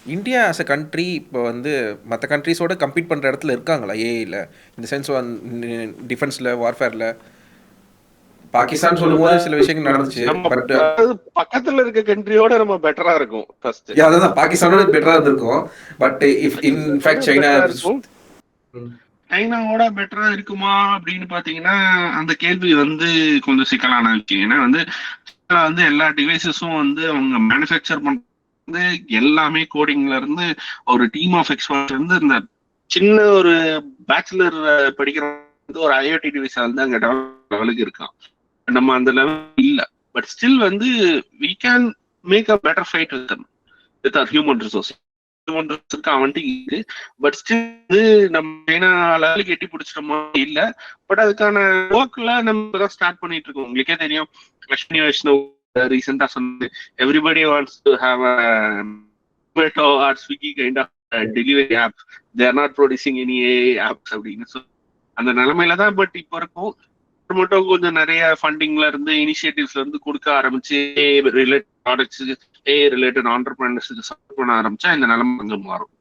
India as a country இப்போ வந்து மற்ற கண்ட்ரீஸோட கம்பீட் பண்ணுற இடத்துல இருக்காங்களா ஏஐல? இந்த சென்ஸ் டிஃபென்ஸில் வார்ஃபேரில் பாகிஸ்தான் சொல்லும்போது சில விஷயங்கள் நடந்துச்சு. நம்ம பட் அதாவது பக்கத்துல இருக்க கண்ட்ரியோட நம்ம பெட்டரா இருக்கும் ஃபர்ஸ்ட். அதான் பாகிஸ்தானோட பெட்டராக இருந்திருக்கும். பட் இஃப் இன்ஃபேக்ட் சைனா பெட்டரா இருக்கும். சைனாவோட பெட்டரா இருக்குமா அப்படின்னு பாத்தீங்கன்னா அந்த கேள்வி வந்து கொஞ்சம் சிக்கலான விஷயம். ஏன்னா வந்து சைனா வந்து எல்லா டிவைசஸும் வந்து அவங்க மேனுஃபேக்சர் பண்றது எல்லாமே கோடிங்ல இருந்து ஒரு டீம் ஆஃப் எக்ஸ்பர்ட்ஸ் இருந்து இந்த சின்ன ஒரு பேச்சுலர் படிக்கிற ஒரு ஐஓடி டிவைஸ் வந்து அங்க லெவலுக்கு இருக்கான். நம்ம அந்த லெவல் இல்ல. பட் ஸ்டில் வந்து we can make a better fight with our human resource. Human resource அவன்ட்டு இருக்கு. பட் ஸ்டில் வந்து நம்ம சைனா லெவலுக்கு எட்டி பிடிச்சிட்டோமா இல்ல. பட் அதுக்கான ஒர்க்ல நம்ம தான் ஸ்டார்ட் பண்ணிட்டு இருக்கோம். உங்களுக்கே தெரியும் லட்சுமி வைஷ்ணவ் ரீசெண்டா சொன்னது everybody wants to have a Zomato or Swiggy kind of delivery app. They are not producing any AI apps அப்படின்னு. So அந்த நிலைமையில தான் பட் இப்போ இருக்கும். மட்டும் கொஞ்சம் நிறைய ஃபண்டிங்ல இருந்து இனிஷியேட்டிவ்ஸ்ல இருந்து கொடுக்க ஆரம்பிச்சு ரிலேட்டட் ப்ராடக்ட்ஸ் ரிலேட்டட் ஆண்டர்பிரினர்ஸ்க்கு சப்போர்ட் பண்ண ஆரம்பிச்சா இந்த நிலைமை கொஞ்சம் மாறும்.